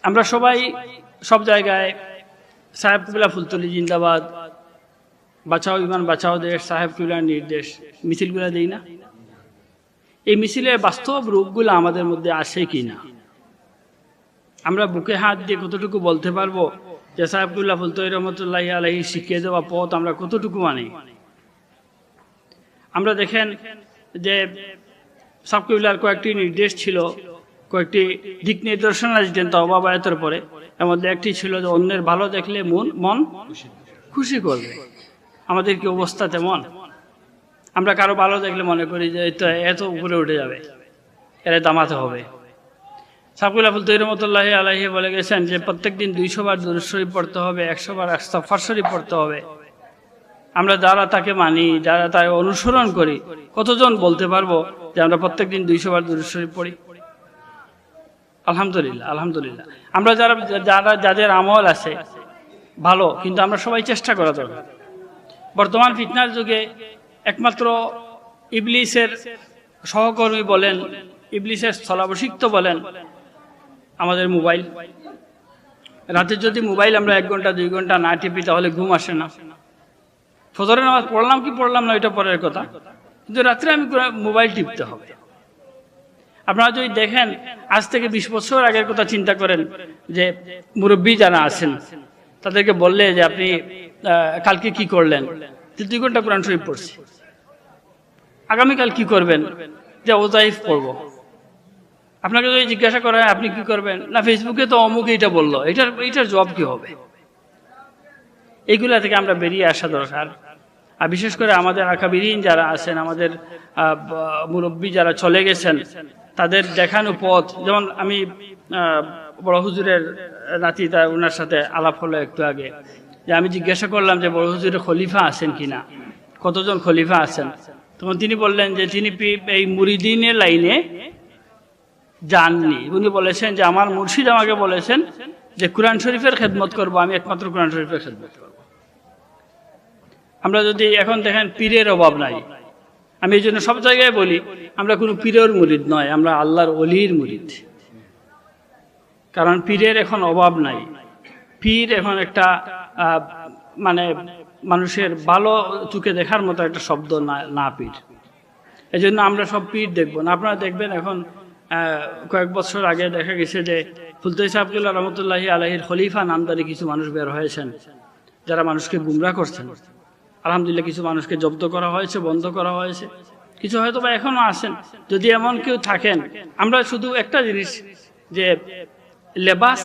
আমরা সবাই সব জায়গায় সাহেব কিবলা ফুলতলি জিন্দাবাদ, বাঁচাও ইমান বাঁচাও দেশ, সাহেব কিবলার নির্দেশ মিছিলগুলো দেই না? এই মিছিলের বাস্তব রূপগুলো আমাদের মধ্যে আসে কি না? আমরা বুকে হাত দিয়ে কতটুকু বলতে পারবো যে সাহেব কিবলা ফুলতলি রহমতুল্লাহি আলাইহি শিখিয়ে দেওয়া পথ আমরা কতটুকু মানি? আমরা দেখেন যে সাহেব কিবলার কয়েকটি নির্দেশ ছিল, কয়েকটি দিক নির্দেশনা দিতেন তওবা বায়াতের পরে। এর মধ্যে একটি ছিল যে অন্যের ভালো দেখলে মন খুশি করবে। আমাদের কি অবস্থা তেমন? আমরা কারো ভালো দেখলে মনে করি যে এত উপরে উঠে যাবে, এর দামাতে হবে। সাহেব কিবলা ফুলতলি রহমতুল্লাহি আলাইহি বলে গেছেন যে প্রত্যেক দিন 200 বার দুরূদ শরীফ পড়তে হবে, 100 বার ইস্তিগফার শরীফ পড়তে হবে। আমরা যারা তাকে মানি, যারা তাকে অনুসরণ করি, কতজন বলতে পারবো যে আমরা প্রত্যেক দিন 200 বার দুরূদ শরীফ পড়ি? আলহামদুলিল্লাহ, আলহামদুলিল্লাহ। আমরা যাদের আমল আছে ভালো, কিন্তু আমরা সবাই চেষ্টা করা দরকার। বর্তমান ফিতনার যুগে একমাত্র ইবলিসের সহকর্মী বলেন, ইবলিসের স্থলাভিষিক্ত বলেন আমাদের মোবাইল। রাতে যদি মোবাইল আমরা 1 ঘন্টা 2 ঘন্টা না টিপি তাহলে ঘুম আসে না। ফজরের নামাজ পড়লাম কি পড়লাম না এটা পরের কথা, কিন্তু রাত্রে আমি মোবাইল টিপতে হবে। আপনারা যদি দেখেন, আজ থেকে 20 বছর আগের কথা চিন্তা করেন, যে মুরব্বী যারা আছেন তাদেরকে বললে যে আপনি কালকে কি করলেন, 2 ঘন্টা কোরআন শরীফ পড়ছি। আগামীকাল কি করবেন? যে ওজাইফ পড়বো। আপনাকে যদি জিজ্ঞাসা করা হয় আপনি কি করবেন, না ফেসবুকে তো অমুক এইটা বললো, এটার জবাব কি হবে? এইগুলা থেকে আমরা বেরিয়ে আসা দরকার। আর বিশেষ করে আমাদের আকাবিরিন যারা আছেন, আমাদের মুরব্বী যারা চলে গেছেন, তাদের দেখানো পথ। যেমন আমি বড় হুজুরের নাতি, ওনার সাথে আলাপ হলো একটু আগে, যে আমি জিজ্ঞাসা করলাম যে বড় হুজুরের খলিফা আছেন কিনা, কতজন খলিফা আছেন? তখন তিনি বললেন যে তিনি এই মুরিদিনের লাইনে যাননি। উনি বলেছেন যে আমার মুর্শিদ আমাকে বলেছেন যে কোরআন শরীফের খেদমত করবো, আমি একমাত্র কোরআন শরীফের খেদমত করবো। আমরা যদি এখন দেখেন পীরের অভাব নাই। আমি এই জন্য সব জায়গায় বলি আমরা কোনো পীরের মুরিদ নয়, আমরা আল্লাহর ওলির মুরিদ। কারণ পীরের এখন অভাব নাই। পীর এখন একটা মানে মানুষের ভালো চোখে দেখার মতো একটা শব্দ না পীর। এই জন্য আমরা সব পীর দেখবো না। আপনারা দেখবেন এখন কয়েক বছর আগে দেখা গেছে যে ফুলতলি সাহেব কিবলা রহমতুল্লাহি আলাইহির খলিফা নামদারি কিছু মানুষ বের হয়েছেন, যারা মানুষকে গুমরাহ করছেন। আলহামদুলিল্লাহ, কিছু মানুষকে জব্দ করা হয়েছে, বন্ধ করা হয়েছে। কিছু হয়তো বা এখনো আছেন। যদি এমন কেউ থাকেন, আমরা শুধু একটা জিনিস, যে লেবাস